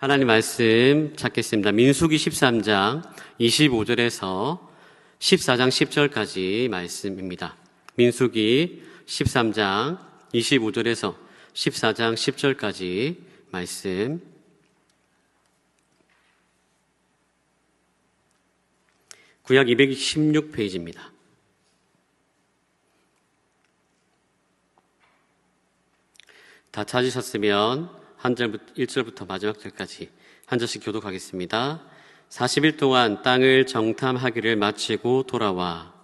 하나님 말씀 찾겠습니다. 민수기 13장 25절에서 14장 10절까지 말씀입니다. 민수기 13장 25절에서 14장 10절까지 말씀. 구약 216페이지입니다. 다 찾으셨으면 1절부터 마지막 절까지 한 절씩 교독하겠습니다. 40일 동안 땅을 정탐하기를 마치고 돌아와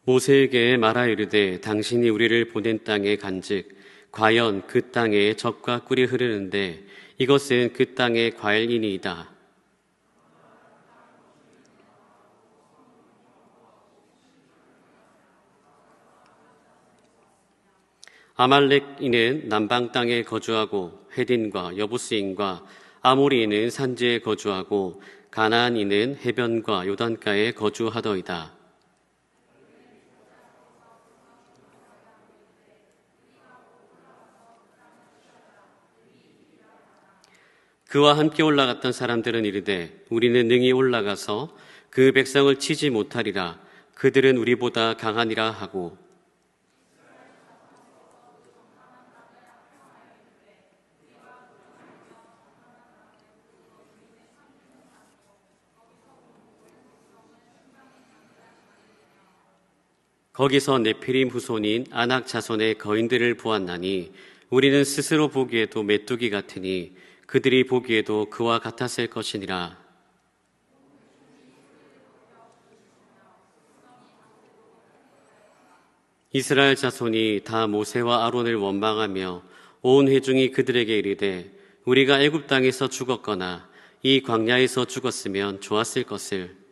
모세에게 말하여 이르되 당신이 우리를 보낸 땅에 간즉 과연 그 땅에 젖과 꿀이 흐르는데 이것은 그 땅의 과일이니이다. 아말렉인은 남방 땅에 거주하고 헤딘과 여부스인과 아모리인은 산지에 거주하고 가나안인은 해변과 요단가에 거주하더이다. 그와 함께 올라갔던 사람들은 이르되 우리는 능히 올라가서 그 백성을 치지 못하리라. 그들은 우리보다 강하니라 하고 거기서 네피림 후손인 아낙 자손의 거인들을 보았나니 우리는 스스로 보기에도 메뚜기 같으니 그들이 보기에도 그와 같았을 것이니라. 이스라엘 자손이 다 모세와 아론을 원망하며 온 회중이 그들에게 이르되 우리가 애굽 땅에서 죽었거나 이 광야에서 죽었으면 좋았을 것을.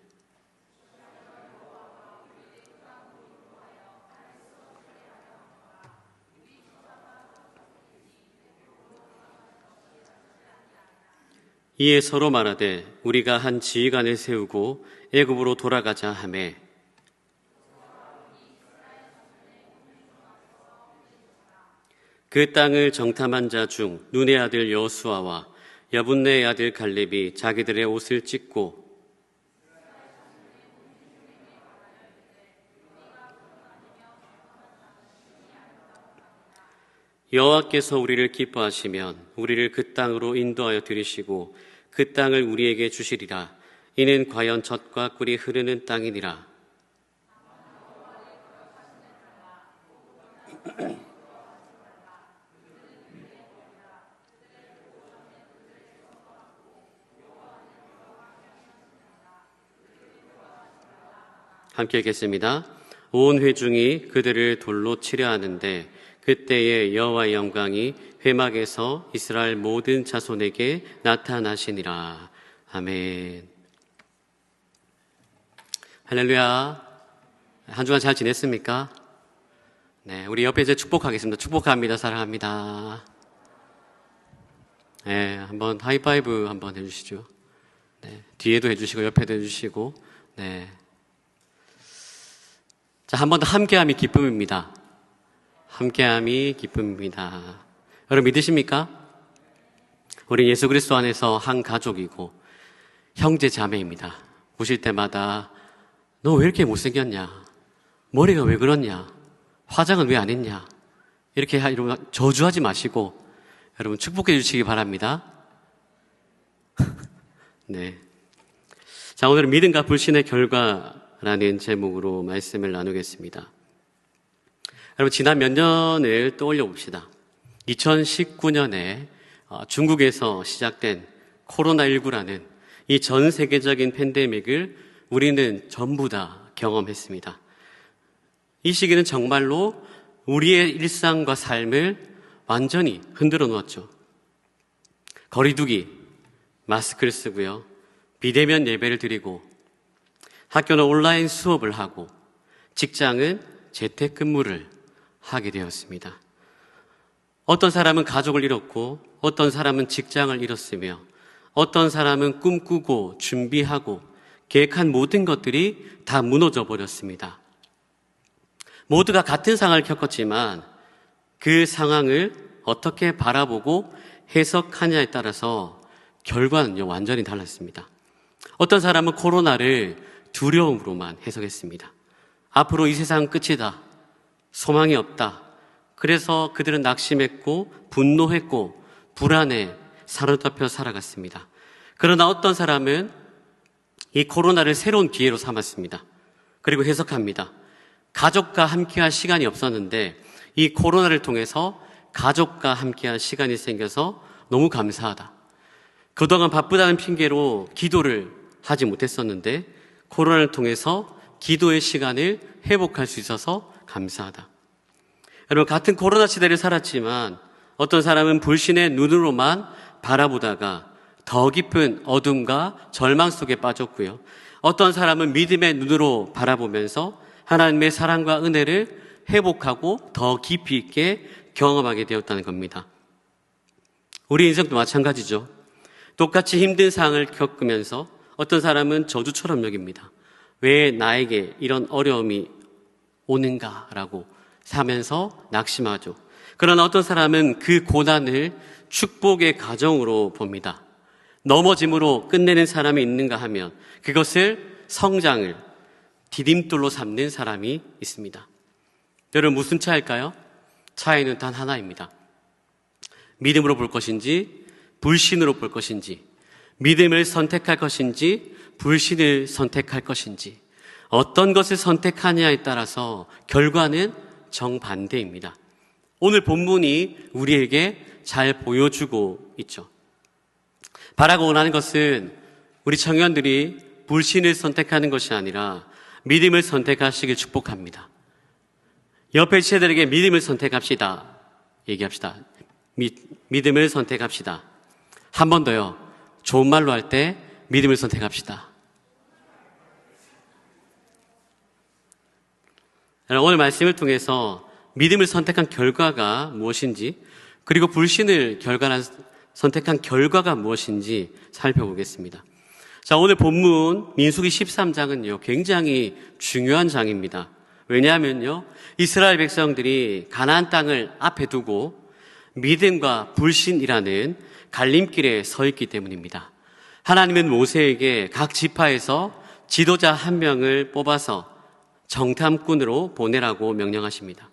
이에 서로 말하되 우리가 한 지휘관을 세우고 애굽으로 돌아가자 하매 그 땅을 정탐한 자 중 눈의 아들 여호수아와 여분네의 아들 갈렙이 자기들의 옷을 찢고 여호와께서 우리를 기뻐하시면 우리를 그 땅으로 인도하여 들이시고 그 땅을 우리에게 주시리라. 이는 과연 젖과 꿀이 흐르는 땅이니라. 함께 읽겠습니다. 온 회중이 그들을 돌로 치려 하는데 그때에 여호와의 영광이 회막에서 이스라엘 모든 자손에게 나타나시니라. 아멘. 할렐루야. 한 주간 잘 지냈습니까? 네, 우리 옆에 이제 축복하겠습니다. 축복합니다. 사랑합니다. 네, 한번 하이파이브 한번 해주시죠. 네, 뒤에도 해주시고 옆에도 해주시고. 네. 자, 한 번 더 함께함이 기쁨입니다. 함께함이 기쁨입니다. 여러분 믿으십니까? 우리 예수 그리스도 안에서 한 가족이고 형제 자매입니다. 보실 때마다 너 왜 이렇게 못생겼냐? 머리가 왜 그렇냐? 화장은 왜 안 했냐? 이렇게 저주하지 마시고 여러분 축복해 주시기 바랍니다. 네. 자, 오늘은 믿음과 불신의 결과라는 제목으로 말씀을 나누겠습니다. 여러분 지난 몇 년을 떠올려 봅시다. 2019년에 중국에서 시작된 코로나19라는 이 전 세계적인 팬데믹을 우리는 전부 다 경험했습니다. 이 시기는 정말로 우리의 일상과 삶을 완전히 흔들어 놓았죠. 거리두기, 마스크를 쓰고요. 비대면 예배를 드리고 학교는 온라인 수업을 하고 직장은 재택근무를 하게 되었습니다. 어떤 사람은 가족을 잃었고 어떤 사람은 직장을 잃었으며 어떤 사람은 꿈꾸고 준비하고 계획한 모든 것들이 다 무너져 버렸습니다. 모두가 같은 상황을 겪었지만 그 상황을 어떻게 바라보고 해석하냐에 따라서 결과는요, 완전히 달랐습니다. 어떤 사람은 코로나를 두려움으로만 해석했습니다. 앞으로 이 세상은 끝이다. 소망이 없다. 그래서 그들은 낙심했고 분노했고 불안해 사로잡혀 살아갔습니다. 그러나 어떤 사람은 이 코로나를 새로운 기회로 삼았습니다. 그리고 해석합니다. 가족과 함께할 시간이 없었는데 이 코로나를 통해서 가족과 함께할 시간이 생겨서 너무 감사하다. 그동안 바쁘다는 핑계로 기도를 하지 못했었는데 코로나를 통해서 기도의 시간을 회복할 수 있어서 감사하다. 여러분, 같은 코로나 시대를 살았지만 어떤 사람은 불신의 눈으로만 바라보다가 더 깊은 어둠과 절망 속에 빠졌고요. 어떤 사람은 믿음의 눈으로 바라보면서 하나님의 사랑과 은혜를 회복하고 더 깊이 있게 경험하게 되었다는 겁니다. 우리 인생도 마찬가지죠. 똑같이 힘든 상황을 겪으면서 어떤 사람은 저주처럼 여깁니다. 왜 나에게 이런 어려움이 오는가라고 사면서 낙심하죠. 그러나 어떤 사람은 그 고난을 축복의 과정으로 봅니다. 넘어짐으로 끝내는 사람이 있는가 하면 그것을 성장을 디딤돌로 삼는 사람이 있습니다. 여러분, 무슨 차일까요? 차이는 단 하나입니다. 믿음으로 볼 것인지 불신으로 볼 것인지, 믿음을 선택할 것인지 불신을 선택할 것인지, 어떤 것을 선택하냐에 따라서 결과는 정반대입니다. 오늘 본문이 우리에게 잘 보여주고 있죠. 바라고 원하는 것은 우리 청년들이 불신을 선택하는 것이 아니라 믿음을 선택하시길 축복합니다. 옆에 지체들에게 믿음을 선택합시다. 얘기합시다. 믿음을 선택합시다. 한 번 더요. 좋은 말로 할 때 믿음을 선택합시다. 오늘 말씀을 통해서 믿음을 선택한 결과가 무엇인지, 그리고 불신을 선택한 결과가 무엇인지 살펴보겠습니다. 자, 오늘 본문 민수기 13장은요, 굉장히 중요한 장입니다. 왜냐하면요, 이스라엘 백성들이 가나안 땅을 앞에 두고 믿음과 불신이라는 갈림길에 서 있기 때문입니다. 하나님은 모세에게 각 지파에서 지도자 한 명을 뽑아서 정탐꾼으로 보내라고 명령하십니다.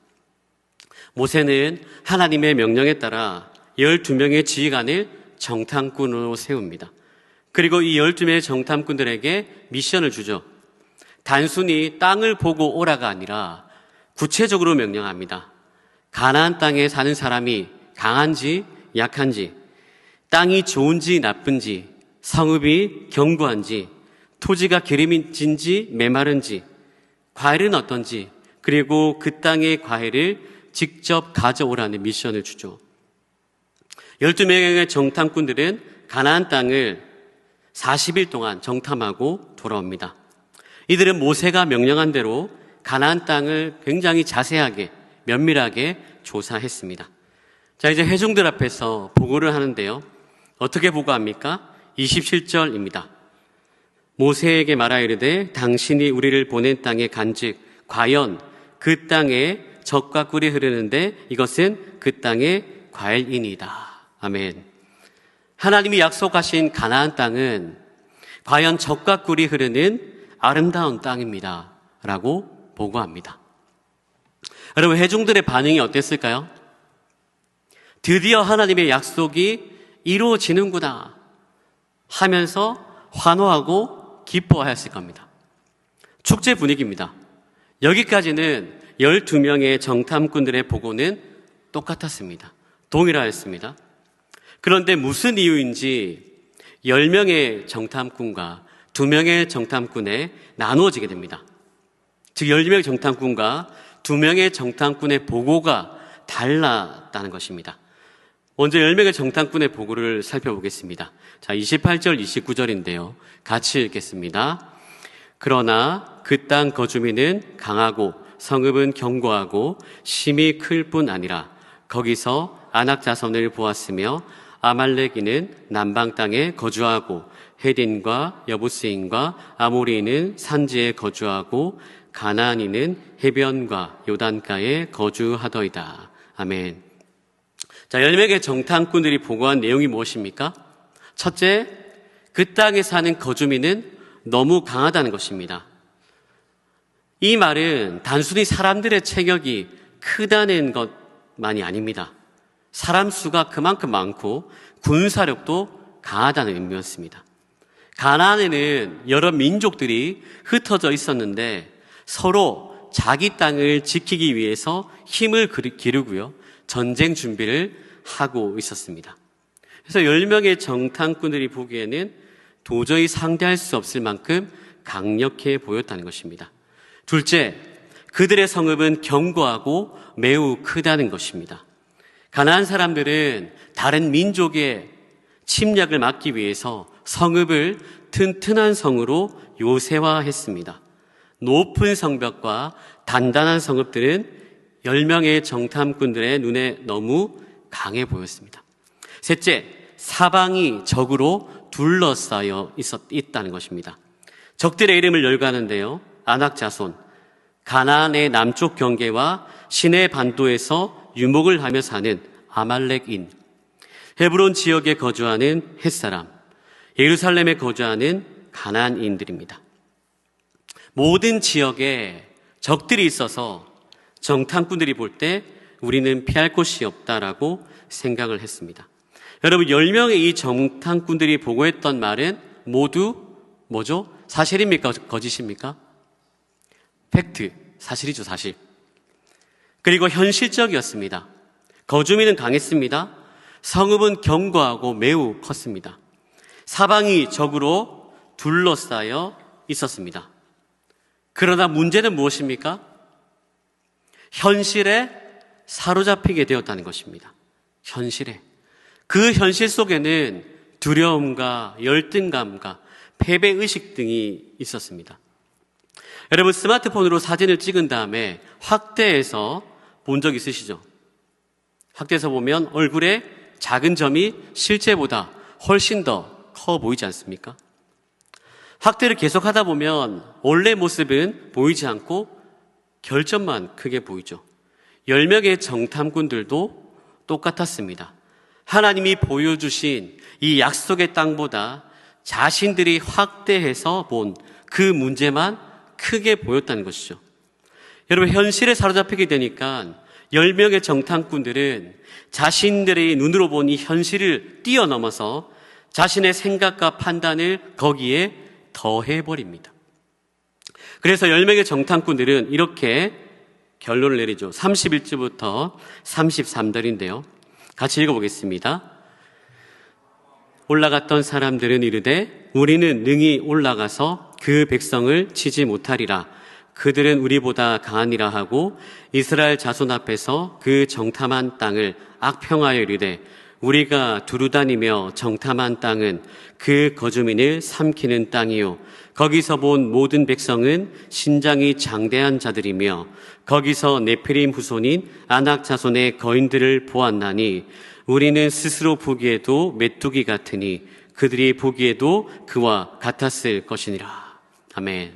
모세는 하나님의 명령에 따라 12명의 지휘관을 정탐꾼으로 세웁니다. 그리고 이 12명의 정탐꾼들에게 미션을 주죠. 단순히 땅을 보고 오라가 아니라 구체적으로 명령합니다. 가나안 땅에 사는 사람이 강한지 약한지, 땅이 좋은지 나쁜지, 성읍이 견고한지, 토지가 기름진지 메마른지, 과일은 어떤지, 그리고 그 땅의 과일을 직접 가져오라는 미션을 주죠. 12명의 정탐꾼들은 가나안 땅을 40일 동안 정탐하고 돌아옵니다. 이들은 모세가 명령한 대로 가나안 땅을 굉장히 자세하게 면밀하게 조사했습니다. 자, 이제 회중들 앞에서 보고를 하는데요. 어떻게 보고합니까? 27절입니다. 모세에게 말하여 이르되 당신이 우리를 보낸 땅에 간즉 과연 그 땅에 젖과 꿀이 흐르는데 이것은 그 땅의 과일이니이다. 아멘. 하나님이 약속하신 가나안 땅은 과연 젖과 꿀이 흐르는 아름다운 땅입니다. 라고 보고합니다. 여러분, 회중들의 반응이 어땠을까요? 드디어 하나님의 약속이 이루어지는구나 하면서 환호하고 기뻐하였을 겁니다. 축제 분위기입니다. 여기까지는 12명의 정탐꾼들의 보고는 똑같았습니다. 동일하였습니다. 그런데 무슨 이유인지 10명의 정탐꾼과 2명의 정탐꾼에 나누어지게 됩니다. 즉 10명의 정탐꾼과 2명의 정탐꾼의 보고가 달랐다는 것입니다. 먼저 10명의 정탐꾼의 보고를 살펴보겠습니다. 자, 28절, 29절인데요. 같이 읽겠습니다. 그러나 그 땅 거주민은 강하고 성읍은 견고하고 심이 클 뿐 아니라 거기서 아낙 자손을 보았으며 아말렉인은 남방 땅에 거주하고 헤딘과 여부스인과 아모리인은 산지에 거주하고 가나안인은 해변과 요단가에 거주하더이다. 아멘. 자, 10명의 정탐꾼들이 보고한 내용이 무엇입니까? 첫째, 그 땅에 사는 거주민은 너무 강하다는 것입니다. 이 말은 단순히 사람들의 체격이 크다는 것만이 아닙니다. 사람 수가 그만큼 많고 군사력도 강하다는 의미였습니다. 가나안에는 여러 민족들이 흩어져 있었는데 서로 자기 땅을 지키기 위해서 힘을 기르고요, 전쟁 준비를 하고 있었습니다. 그래서 10명의 정탐꾼들이 보기에는 도저히 상대할 수 없을 만큼 강력해 보였다는 것입니다. 둘째, 그들의 성읍은 견고하고 매우 크다는 것입니다. 가나안 사람들은 다른 민족의 침략을 막기 위해서 성읍을 튼튼한 성으로 요새화했습니다. 높은 성벽과 단단한 성읍들은 10명의 정탐꾼들의 눈에 너무 강해 보였습니다. 셋째, 사방이 적으로 둘러싸여 있다는 것입니다. 적들의 이름을 열거하는데요, 아낙자손, 가나안의 남쪽 경계와 시내 반도에서 유목을 하며 사는 아말렉인, 헤브론 지역에 거주하는 햇사람, 예루살렘에 거주하는 가나안인들입니다. 모든 지역에 적들이 있어서 정탐꾼들이 볼 때 우리는 피할 곳이 없다라고 생각을 했습니다. 여러분, 10명의 이 정탐꾼들이 보고했던 말은 모두 뭐죠? 사실입니까? 거짓입니까? 팩트, 사실이죠, 사실. 그리고 현실적이었습니다. 거주민은 강했습니다. 성읍은 견고하고 매우 컸습니다. 사방이 적으로 둘러싸여 있었습니다. 그러나 문제는 무엇입니까? 현실에 사로잡히게 되었다는 것입니다. 현실에. 그 현실 속에는 두려움과 열등감과 패배의식 등이 있었습니다. 여러분, 스마트폰으로 사진을 찍은 다음에 확대해서 본 적 있으시죠? 확대해서 보면 얼굴에 작은 점이 실제보다 훨씬 더 커 보이지 않습니까? 확대를 계속하다 보면 원래 모습은 보이지 않고 결점만 크게 보이죠. 10명의 정탐꾼들도 똑같았습니다. 하나님이 보여주신 이 약속의 땅보다 자신들이 확대해서 본 그 문제만 크게 보였다는 것이죠. 여러분, 현실에 사로잡히게 되니까 10명의 정탐꾼들은 자신들의 눈으로 본 이 현실을 뛰어넘어서 자신의 생각과 판단을 거기에 더해버립니다. 그래서 10명의 정탐꾼들은 이렇게 결론을 내리죠. 31절부터 33절인데요. 같이 읽어보겠습니다. 올라갔던 사람들은 이르되 우리는 능히 올라가서 그 백성을 치지 못하리라. 그들은 우리보다 강하니라 하고 이스라엘 자손 앞에서 그 정탐한 땅을 악평하여 이르되 우리가 두루다니며 정탐한 땅은 그 거주민을 삼키는 땅이요 거기서 본 모든 백성은 신장이 장대한 자들이며 거기서 네피림 후손인 아낙 자손의 거인들을 보았나니 우리는 스스로 보기에도 메뚜기 같으니 그들이 보기에도 그와 같았을 것이니라. 아멘.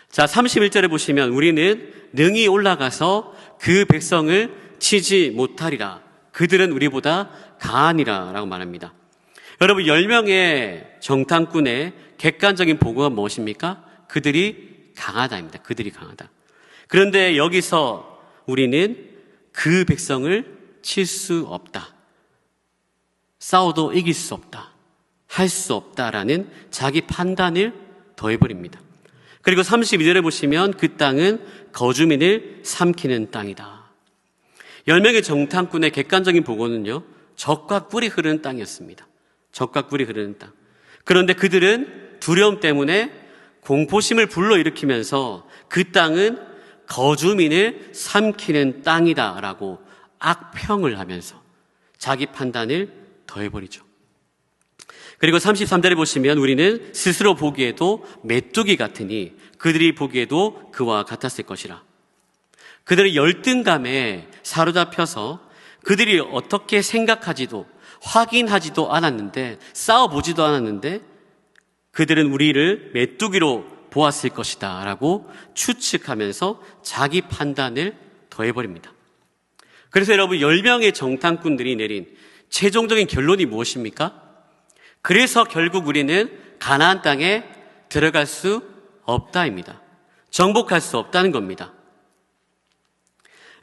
자, 31절에 보시면 우리는 능히 올라가서 그 백성을 치지 못하리라. 그들은 우리보다 강하니라 라고 말합니다. 여러분, 10명의 정탐꾼의 객관적인 보고가 무엇입니까? 그들이 강하다입니다. 그들이 강하다. 그런데 여기서 우리는 그 백성을 칠 수 없다. 싸워도 이길 수 없다. 할 수 없다라는 자기 판단을 더해버립니다. 그리고 32절에 보시면 그 땅은 거주민을 삼키는 땅이다. 10명의 정탐꾼의 객관적인 보고는요, 적과 꿀이 흐르는 땅이었습니다. 적과 꿀이 흐르는 땅. 그런데 그들은 두려움 때문에 공포심을 불러일으키면서 그 땅은 거주민을 삼키는 땅이다라고 악평을 하면서 자기 판단을 더해버리죠. 그리고 33절에 보시면 우리는 스스로 보기에도 메뚜기 같으니 그들이 보기에도 그와 같았을 것이라. 그들의 열등감에 사로잡혀서 그들이 어떻게 생각하지도 확인하지도 않았는데, 싸워보지도 않았는데 그들은 우리를 메뚜기로 보았을 것이다 라고 추측하면서 자기 판단을 더해버립니다. 그래서 여러분, 10명의 정탐꾼들이 내린 최종적인 결론이 무엇입니까? 그래서 결국 우리는 가나안 땅에 들어갈 수 없다입니다. 정복할 수 없다는 겁니다.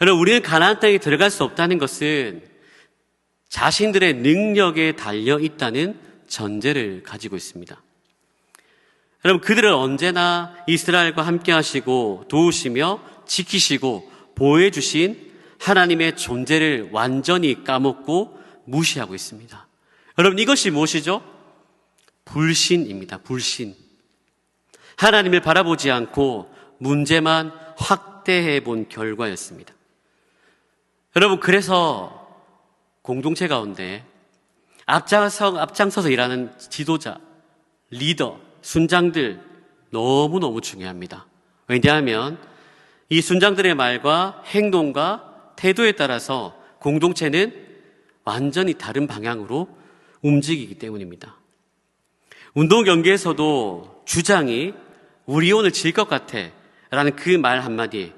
여러분, 우리는 가나안 땅에 들어갈 수 없다는 것은 자신들의 능력에 달려 있다는 전제를 가지고 있습니다. 여러분, 그들은 언제나 이스라엘과 함께 하시고 도우시며 지키시고 보호해 주신 하나님의 존재를 완전히 까먹고 무시하고 있습니다. 여러분, 이것이 무엇이죠? 불신입니다. 불신. 하나님을 바라보지 않고 문제만 확대해 본 결과였습니다. 여러분, 그래서 공동체 가운데 앞장서서 일하는 지도자, 리더, 순장들 너무너무 중요합니다. 왜냐하면 이 순장들의 말과 행동과 태도에 따라서 공동체는 완전히 다른 방향으로 움직이기 때문입니다. 운동 경기에서도 주장이 우리 오늘 질 것 같아 라는 그 말 한마디에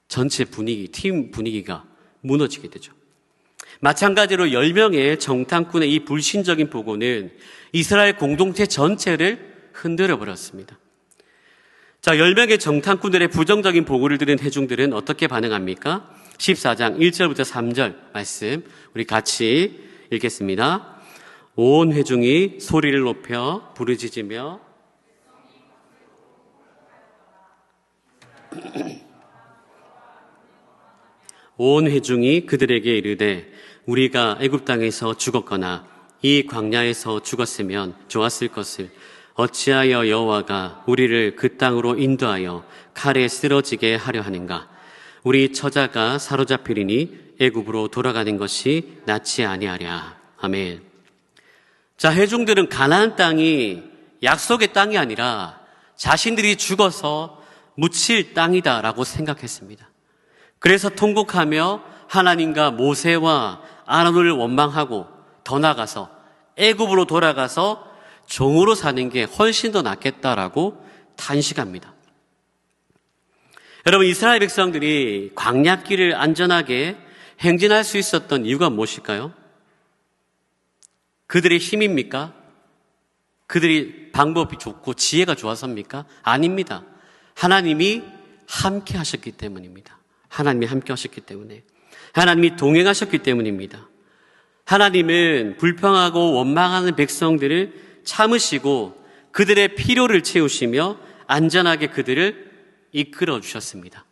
전체 분위기, 팀 분위기가 무너지게 되죠. 마찬가지로 10명의 정탐꾼의 이 불신적인 보고는 이스라엘 공동체 전체를 흔들어 버렸습니다. 자, 10명의 정탐꾼들의 부정적인 보고를 들은 회중들은 어떻게 반응합니까? 14장 1절부터 3절 말씀 우리 같이 읽겠습니다. 온 회중이 소리를 높여 부르짖으며 온 회중이 그들에게 이르되 우리가 애굽 땅에서 죽었거나 이 광야에서 죽었으면 좋았을 것을 어찌하여 여호와가 우리를 그 땅으로 인도하여 칼에 쓰러지게 하려 하는가? 우리 처자가 사로잡히리니 애굽으로 돌아가는 것이 낫지 아니하랴. 아멘. 자, 회중들은 가나안 땅이 약속의 땅이 아니라 자신들이 죽어서 묻힐 땅이다라고 생각했습니다. 그래서 통곡하며 하나님과 모세와 아론을 원망하고 더 나아가서 애굽으로 돌아가서 종으로 사는 게 훨씬 더 낫겠다라고 탄식합니다. 여러분, 이스라엘 백성들이 광야길을 안전하게 행진할 수 있었던 이유가 무엇일까요? 그들의 힘입니까? 그들이 방법이 좋고 지혜가 좋아서입니까? 아닙니다. 하나님이 함께 하셨기 때문입니다. 하나님이 함께 하셨기 때문에, 하나님이 동행하셨기 때문입니다. 하나님은 불평하고 원망하는 백성들을 참으시고 그들의 필요를 채우시며 안전하게 그들을 이끌어 주셨습니다.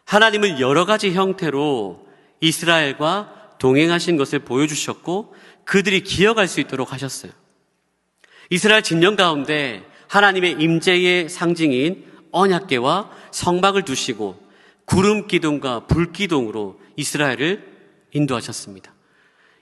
하나님은 여러 가지 형태로 이스라엘과 동행하신 것을 보여주셨고 그들이 기억할 수 있도록 하셨어요. 이스라엘 진영 가운데 하나님의 임재의 상징인 언약궤와 성막을 두시고 구름 기둥과 불 기둥으로 이스라엘을 인도하셨습니다.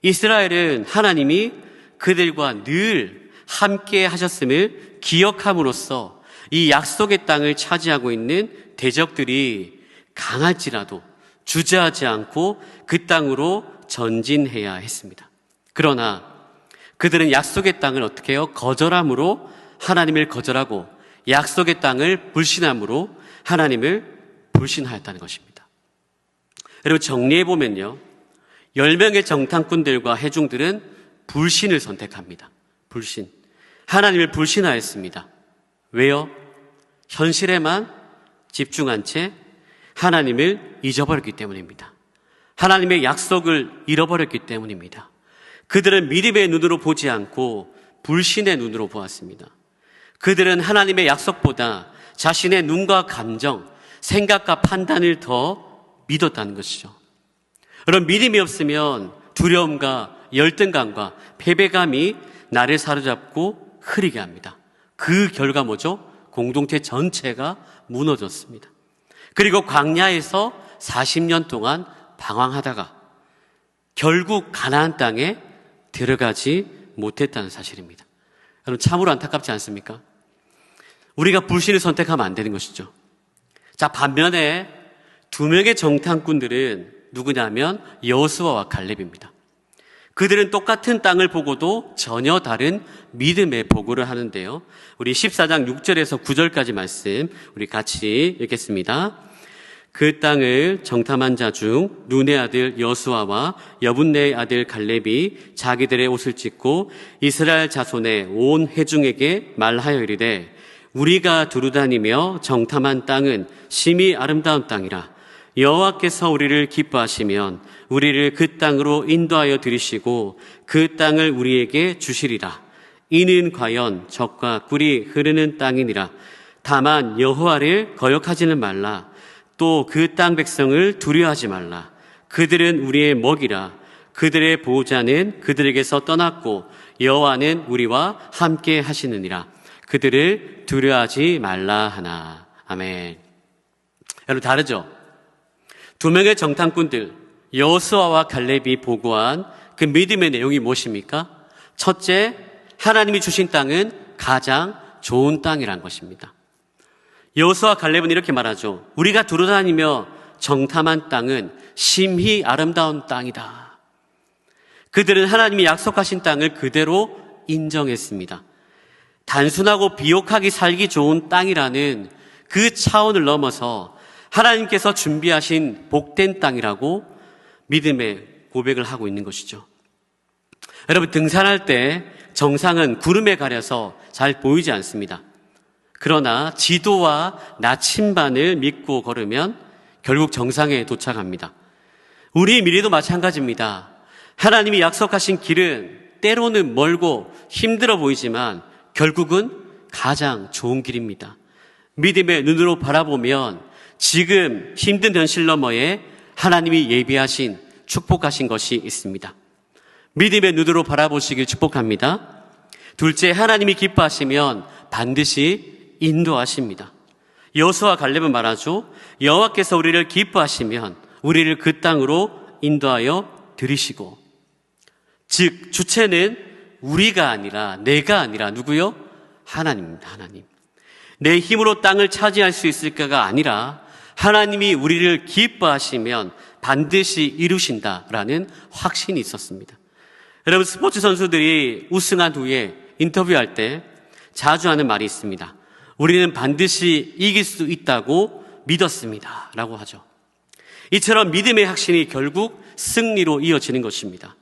이스라엘은 하나님이 그들과 늘 함께 하셨음을 기억함으로써 이 약속의 땅을 차지하고 있는 대적들이 강할지라도 주저하지 않고 그 땅으로 전진해야 했습니다. 그러나 그들은 약속의 땅을 어떻게 해요? 거절함으로 하나님을 거절하고 약속의 땅을 불신함으로 하나님을 불신하였다는 것입니다. 여러분, 정리해보면요, 10명의 정탐꾼들과 회중들은 불신을 선택합니다. 불신. 하나님을 불신하였습니다. 왜요? 현실에만 집중한 채 하나님을 잊어버렸기 때문입니다. 하나님의 약속을 잃어버렸기 때문입니다. 그들은 믿음의 눈으로 보지 않고 불신의 눈으로 보았습니다. 그들은 하나님의 약속보다 자신의 눈과 감정, 생각과 판단을 더 믿었다는 것이죠. 여러분, 믿음이 없으면 두려움과 열등감과 패배감이 나를 사로잡고 흐리게 합니다. 그 결과 뭐죠? 공동체 전체가 무너졌습니다. 그리고 광야에서 40년 동안 방황하다가 결국 가나안 땅에 들어가지 못했다는 사실입니다. 여러분, 참으로 안타깝지 않습니까? 우리가 불신을 선택하면 안 되는 것이죠. 자, 반면에 2명의 정탐꾼들은 누구냐면 여호수아와 갈렙입니다. 그들은 똑같은 땅을 보고도 전혀 다른 믿음의 보고를 하는데요. 우리 14장 6절에서 9절까지 말씀 우리 같이 읽겠습니다. 그 땅을 정탐한 자 중 눈의 아들 여수아와 여분네의 아들 갈렙이 자기들의 옷을 찢고 이스라엘 자손의 온 회중에게 말하여 이르되 우리가 두루다니며 정탐한 땅은 심히 아름다운 땅이라. 여호와께서 우리를 기뻐하시면 우리를 그 땅으로 인도하여 들이시고 그 땅을 우리에게 주시리라. 이는 과연 젖과 꿀이 흐르는 땅이니라. 다만 여호와를 거역하지는 말라. 또 그 땅 백성을 두려워하지 말라. 그들은 우리의 먹이라. 그들의 보호자는 그들에게서 떠났고 여호와는 우리와 함께 하시느니라. 그들을 두려워하지 말라 하나. 아멘. 여러분 다르죠? 두 명의 정탐꾼들 여호수아와 갈렙이 보고한 그 믿음의 내용이 무엇입니까? 첫째, 하나님이 주신 땅은 가장 좋은 땅이란 것입니다. 여호수아 갈렙은 이렇게 말하죠. 우리가 두루다니며 정탐한 땅은 심히 아름다운 땅이다. 그들은 하나님이 약속하신 땅을 그대로 인정했습니다. 단순하고 비옥하게 살기 좋은 땅이라는 그 차원을 넘어서 하나님께서 준비하신 복된 땅이라고 믿음의 고백을 하고 있는 것이죠. 여러분, 등산할 때 정상은 구름에 가려서 잘 보이지 않습니다. 그러나 지도와 나침반을 믿고 걸으면 결국 정상에 도착합니다. 우리 미래도 마찬가지입니다. 하나님이 약속하신 길은 때로는 멀고 힘들어 보이지만 결국은 가장 좋은 길입니다. 믿음의 눈으로 바라보면 지금 힘든 현실 너머에 하나님이 예비하신 축복하신 것이 있습니다. 믿음의 눈으로 바라보시길 축복합니다. 둘째, 하나님이 기뻐하시면 반드시 인도하십니다. 여호수아 갈렙은 말하죠. 여호와께서 우리를 기뻐하시면 우리를 그 땅으로 인도하여 들이시고, 즉 주체는 우리가 아니라 내가 아니라 누구요? 하나님입니다. 하나님. 내 힘으로 땅을 차지할 수 있을까가 아니라 하나님이 우리를 기뻐하시면 반드시 이루신다라는 확신이 있었습니다. 여러분, 스포츠 선수들이 우승한 후에 인터뷰할 때 자주 하는 말이 있습니다. 우리는 반드시 이길 수 있다고 믿었습니다 라고 하죠. 이처럼 믿음의 확신이 결국 승리로 이어지는 것입니다.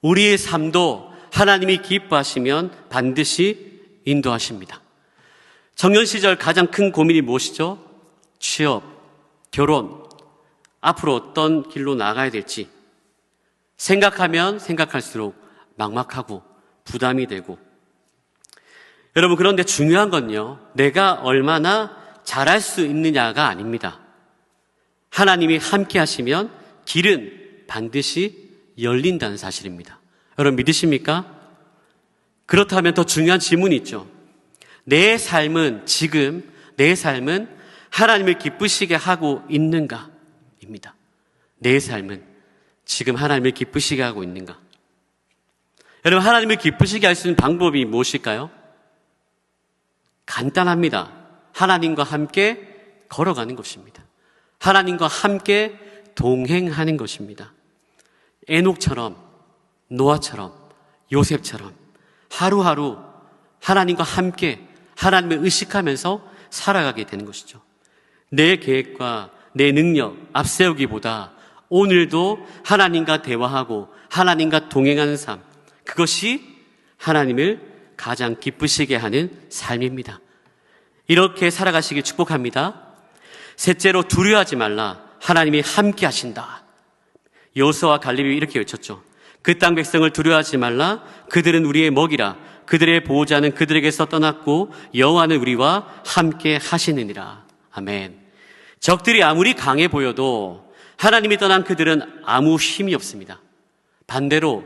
우리의 삶도 하나님이 기뻐하시면 반드시 인도하십니다. 청년 시절 가장 큰 고민이 무엇이죠? 취업, 결혼, 앞으로 어떤 길로 나가야 될지 생각하면 생각할수록 막막하고 부담이 되고, 여러분, 그런데 중요한 건요, 내가 얼마나 잘할 수 있느냐가 아닙니다. 하나님이 함께 하시면 길은 반드시 열린다는 사실입니다. 여러분 믿으십니까? 그렇다면 더 중요한 질문이 있죠. 내 삶은 지금 내 삶은 하나님을 기쁘시게 하고 있는가? 입니다. 내 삶은 지금 하나님을 기쁘시게 하고 있는가? 여러분, 하나님을 기쁘시게 할 수 있는 방법이 무엇일까요? 간단합니다. 하나님과 함께 걸어가는 것입니다. 하나님과 함께 동행하는 것입니다. 에녹처럼, 노아처럼, 요셉처럼 하루하루 하나님과 함께 하나님을 의식하면서 살아가게 되는 것이죠. 내 계획과 내 능력 앞세우기보다 오늘도 하나님과 대화하고 하나님과 동행하는 삶, 그것이 하나님을 가장 기쁘시게 하는 삶입니다. 이렇게 살아가시길 축복합니다. 셋째로, 두려워하지 말라. 하나님이 함께 하신다. 여호수아와 갈렙이 이렇게 외쳤죠. 그 땅 백성을 두려워하지 말라. 그들은 우리의 먹이라. 그들의 보호자는 그들에게서 떠났고 여호와는 우리와 함께 하시느니라. 아멘. 적들이 아무리 강해 보여도 하나님이 떠난 그들은 아무 힘이 없습니다. 반대로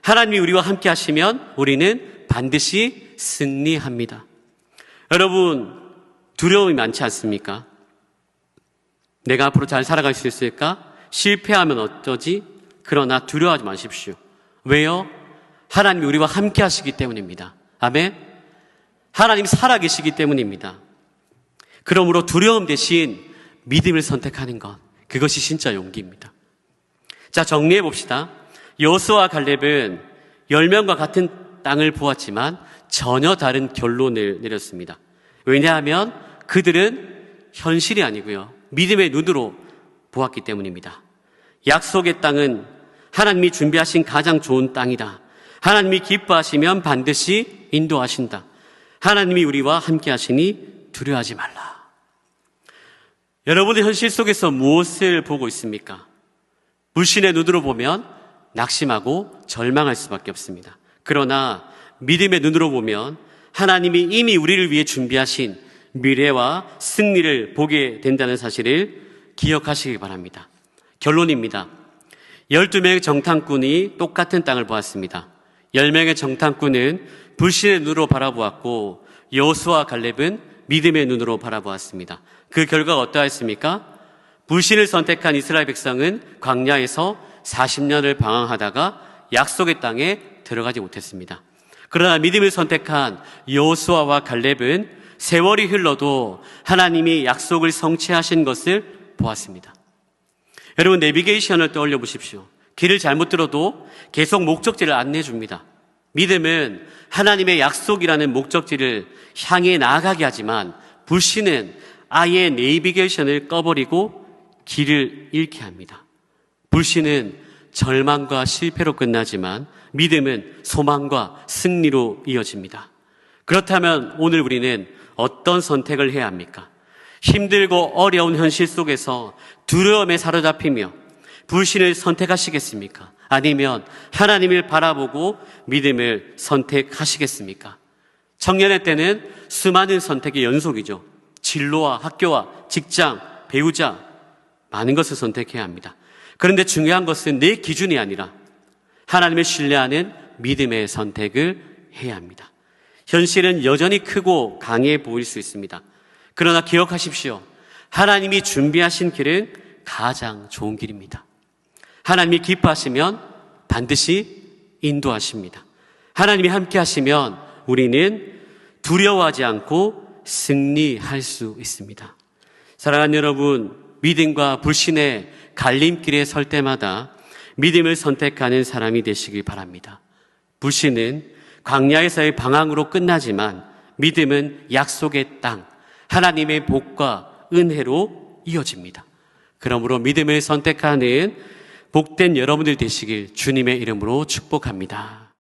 하나님이 우리와 함께 하시면 우리는 반드시 승리합니다. 여러분, 두려움이 많지 않습니까? 내가 앞으로 잘 살아갈 수 있을까? 실패하면 어쩌지? 그러나 두려워하지 마십시오. 왜요? 하나님이 우리와 함께 하시기 때문입니다. 아멘? 하나님 살아계시기 때문입니다. 그러므로 두려움 대신 믿음을 선택하는 것, 그것이 진짜 용기입니다. 자, 정리해 봅시다. 여호수아와 갈렙은 10명과 같은 땅을 보았지만 전혀 다른 결론을 내렸습니다. 왜냐하면 그들은 현실이 아니고요, 믿음의 눈으로 보았기 때문입니다. 약속의 땅은 하나님이 준비하신 가장 좋은 땅이다. 하나님이 기뻐하시면 반드시 인도하신다. 하나님이 우리와 함께 하시니 두려워하지 말라. 여러분의 현실 속에서 무엇을 보고 있습니까? 불신의 눈으로 보면 낙심하고 절망할 수밖에 없습니다. 그러나 믿음의 눈으로 보면 하나님이 이미 우리를 위해 준비하신 미래와 승리를 보게 된다는 사실을 기억하시기 바랍니다. 결론입니다. 12명의 정탐꾼이 똑같은 땅을 보았습니다. 10명의 정탐꾼은 불신의 눈으로 바라보았고 여호수아와 갈렙은 믿음의 눈으로 바라보았습니다. 그 결과가 어떠했습니까? 불신을 선택한 이스라엘 백성은 광야에서 40년을 방황하다가 약속의 땅에 들어가지 못했습니다. 그러나 믿음을 선택한 여호수아와 갈렙은 세월이 흘러도 하나님이 약속을 성취하신 것을 보았습니다. 여러분, 내비게이션을 떠올려 보십시오. 길을 잘못 들어도 계속 목적지를 안내해 줍니다. 믿음은 하나님의 약속이라는 목적지를 향해 나아가게 하지만 불신은 아예 내비게이션을 꺼버리고 길을 잃게 합니다. 불신은 절망과 실패로 끝나지만 믿음은 소망과 승리로 이어집니다. 그렇다면 오늘 우리는 어떤 선택을 해야 합니까? 힘들고 어려운 현실 속에서 두려움에 사로잡히며 불신을 선택하시겠습니까? 아니면 하나님을 바라보고 믿음을 선택하시겠습니까? 청년의 때는 수많은 선택의 연속이죠. 진로와 학교와 직장, 배우자, 많은 것을 선택해야 합니다. 그런데 중요한 것은 내 기준이 아니라 하나님을 신뢰하는 믿음의 선택을 해야 합니다. 현실은 여전히 크고 강해 보일 수 있습니다. 그러나 기억하십시오. 하나님이 준비하신 길은 가장 좋은 길입니다. 하나님이 기뻐하시면 반드시 인도하십니다. 하나님이 함께 하시면 우리는 두려워하지 않고 승리할 수 있습니다. 사랑하는 여러분, 믿음과 불신의 갈림길에 설 때마다 믿음을 선택하는 사람이 되시길 바랍니다. 불신은 광야에서의 방황으로 끝나지만 믿음은 약속의 땅, 하나님의 복과 은혜로 이어집니다. 그러므로 믿음을 선택하는 복된 여러분들 되시길 주님의 이름으로 축복합니다.